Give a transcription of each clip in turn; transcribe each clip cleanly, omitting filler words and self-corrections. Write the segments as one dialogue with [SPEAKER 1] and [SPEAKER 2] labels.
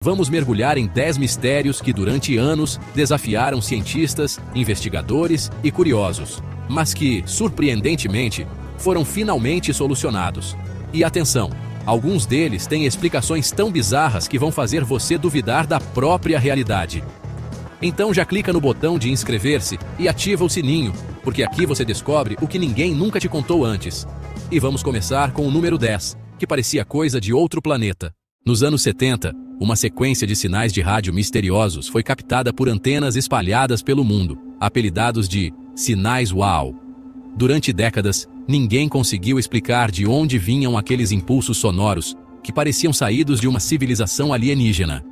[SPEAKER 1] Vamos mergulhar em 10 mistérios que durante anos desafiaram cientistas, investigadores e curiosos, mas que, surpreendentemente, foram finalmente solucionados. E atenção, alguns deles têm explicações tão bizarras que vão fazer você duvidar da própria realidade. Então já clica no botão de inscrever-se e ativa o sininho, porque aqui você descobre o que ninguém nunca te contou antes. E vamos começar com o número 10, que parecia coisa de outro planeta. Nos anos 70, uma sequência de sinais de rádio misteriosos foi captada por antenas espalhadas pelo mundo, apelidados de sinais UAU. Durante décadas, ninguém conseguiu explicar de onde vinham aqueles impulsos sonoros, que pareciam saídos de uma civilização alienígena.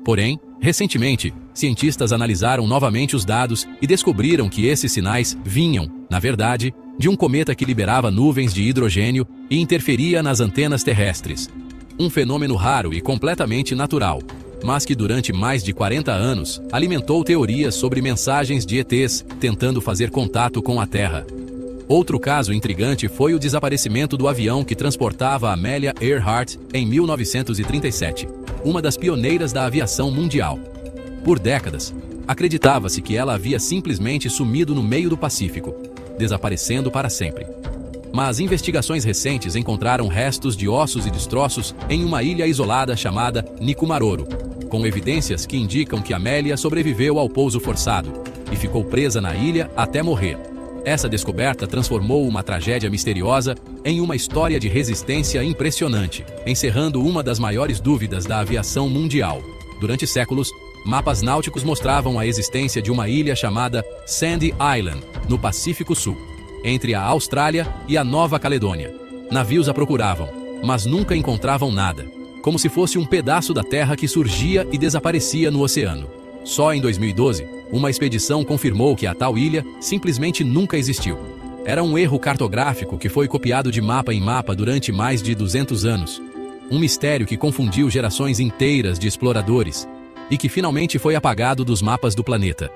[SPEAKER 1] Porém, recentemente, cientistas analisaram novamente os dados e descobriram que esses sinais vinham, na verdade, de um cometa que liberava nuvens de hidrogênio e interferia nas antenas terrestres. Um fenômeno raro e completamente natural, mas que durante mais de 40 anos alimentou teorias sobre mensagens de ETs tentando fazer contato com a Terra. Outro caso intrigante foi o desaparecimento do avião que transportava Amelia Earhart em 1937, uma das pioneiras da aviação mundial. Por décadas, acreditava-se que ela havia simplesmente sumido no meio do Pacífico, desaparecendo para sempre. Mas investigações recentes encontraram restos de ossos e destroços em uma ilha isolada chamada Nikumaroro, com evidências que indicam que Amelia sobreviveu ao pouso forçado e ficou presa na ilha até morrer. Essa descoberta transformou uma tragédia misteriosa em uma história de resistência impressionante, encerrando uma das maiores dúvidas da aviação mundial. Durante séculos, mapas náuticos mostravam a existência de uma ilha chamada Sandy Island, no Pacífico Sul, entre a Austrália e a Nova Caledônia. Navios a procuravam, mas nunca encontravam nada, como se fosse um pedaço da terra que surgia e desaparecia no oceano. Só em 2012, uma expedição confirmou que a tal ilha simplesmente nunca existiu. Era um erro cartográfico que foi copiado de mapa em mapa durante mais de 200 anos. Um mistério que confundiu gerações inteiras de exploradores e que finalmente foi apagado dos mapas do planeta.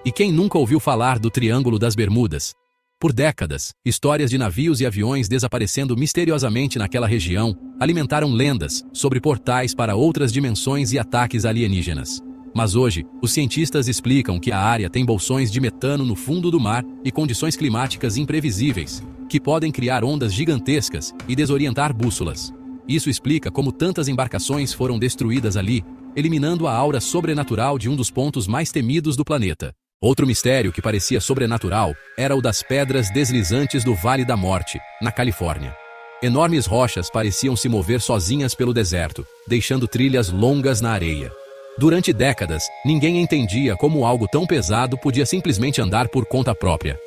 [SPEAKER 1] E quem nunca ouviu falar do Triângulo das Bermudas? Por décadas, histórias de navios e aviões desaparecendo misteriosamente naquela região alimentaram lendas sobre portais para outras dimensões e ataques alienígenas. Mas hoje, os cientistas explicam que a área tem bolsões de metano no fundo do mar e condições climáticas imprevisíveis, que podem criar ondas gigantescas e desorientar bússolas. Isso explica como tantas embarcações foram destruídas ali, eliminando a aura sobrenatural de um dos pontos mais temidos do planeta. Outro mistério que parecia sobrenatural era o das pedras deslizantes do Vale da Morte, na Califórnia. Enormes rochas pareciam se mover sozinhas pelo deserto, deixando trilhas longas na areia. Durante décadas, ninguém entendia como algo tão pesado podia simplesmente andar por conta própria.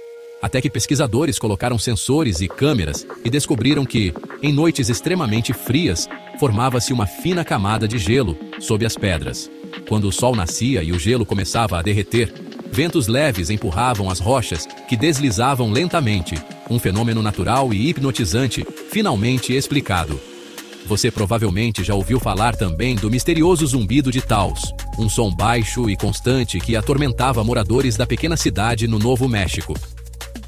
[SPEAKER 1] Até que pesquisadores colocaram sensores e câmeras e descobriram que, em noites extremamente frias, formava-se uma fina camada de gelo sob as pedras. Quando o sol nascia e o gelo começava a derreter, ventos leves empurravam as rochas, que deslizavam lentamente, um fenômeno natural e hipnotizante, finalmente explicado. Você provavelmente já ouviu falar também do misterioso zumbido de Taos, um som baixo e constante que atormentava moradores da pequena cidade no Novo México.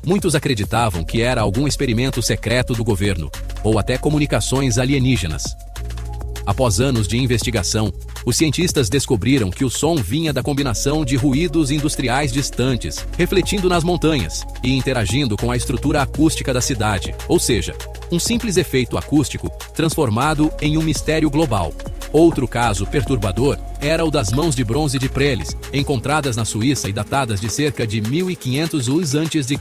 [SPEAKER 1] Muitos acreditavam que era algum experimento secreto do governo, ou até comunicações alienígenas. Após anos de investigação, os cientistas descobriram que o som vinha da combinação de ruídos industriais distantes, refletindo nas montanhas e interagindo com a estrutura acústica da cidade, ou seja, um simples efeito acústico transformado em um mistério global. Outro caso perturbador era o das mãos de bronze de Preles, encontradas na Suíça e datadas de cerca de 1500 a.C.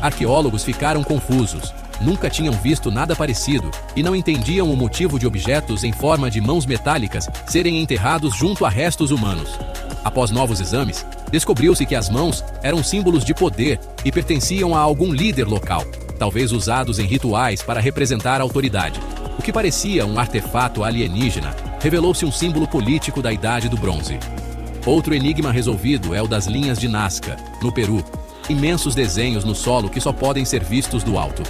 [SPEAKER 1] Arqueólogos ficaram confusos. Nunca tinham visto nada parecido e não entendiam o motivo de objetos em forma de mãos metálicas serem enterrados junto a restos humanos. Após novos exames, descobriu-se que as mãos eram símbolos de poder e pertenciam a algum líder local, talvez usados em rituais para representar a autoridade. O que parecia um artefato alienígena revelou-se um símbolo político da Idade do Bronze. Outro enigma resolvido é o das linhas de Nazca, no Peru, imensos desenhos no solo que só podem ser vistos do alto.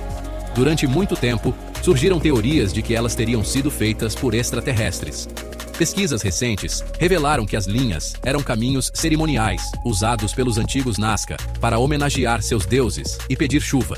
[SPEAKER 1] Durante muito tempo, surgiram teorias de que elas teriam sido feitas por extraterrestres. Pesquisas recentes revelaram que as linhas eram caminhos cerimoniais usados pelos antigos Nazca para homenagear seus deuses e pedir chuva.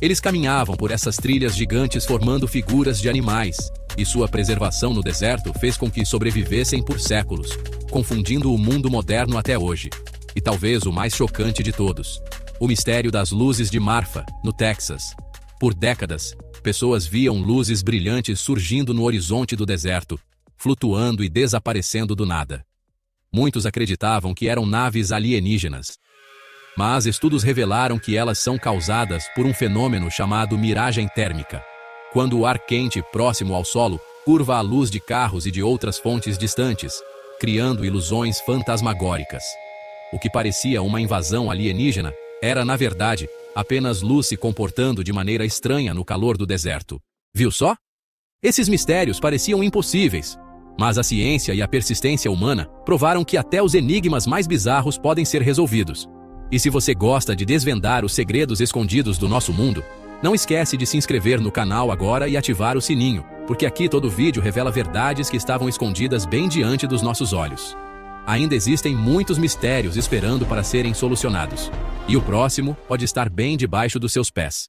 [SPEAKER 1] Eles caminhavam por essas trilhas gigantes formando figuras de animais, e sua preservação no deserto fez com que sobrevivessem por séculos, confundindo o mundo moderno até hoje. E talvez o mais chocante de todos: o mistério das luzes de Marfa, no Texas. Por décadas, pessoas viam luzes brilhantes surgindo no horizonte do deserto, flutuando e desaparecendo do nada. Muitos acreditavam que eram naves alienígenas. Mas estudos revelaram que elas são causadas por um fenômeno chamado miragem térmica. Quando o ar quente próximo ao solo curva a luz de carros e de outras fontes distantes, criando ilusões fantasmagóricas. O que parecia uma invasão alienígena era, na verdade, apenas luz se comportando de maneira estranha no calor do deserto. Viu só? Esses mistérios pareciam impossíveis, mas a ciência e a persistência humana provaram que até os enigmas mais bizarros podem ser resolvidos. E se você gosta de desvendar os segredos escondidos do nosso mundo, não esquece de se inscrever no canal agora e ativar o sininho, porque aqui todo vídeo revela verdades que estavam escondidas bem diante dos nossos olhos. Ainda existem muitos mistérios esperando para serem solucionados. E o próximo pode estar bem debaixo dos seus pés.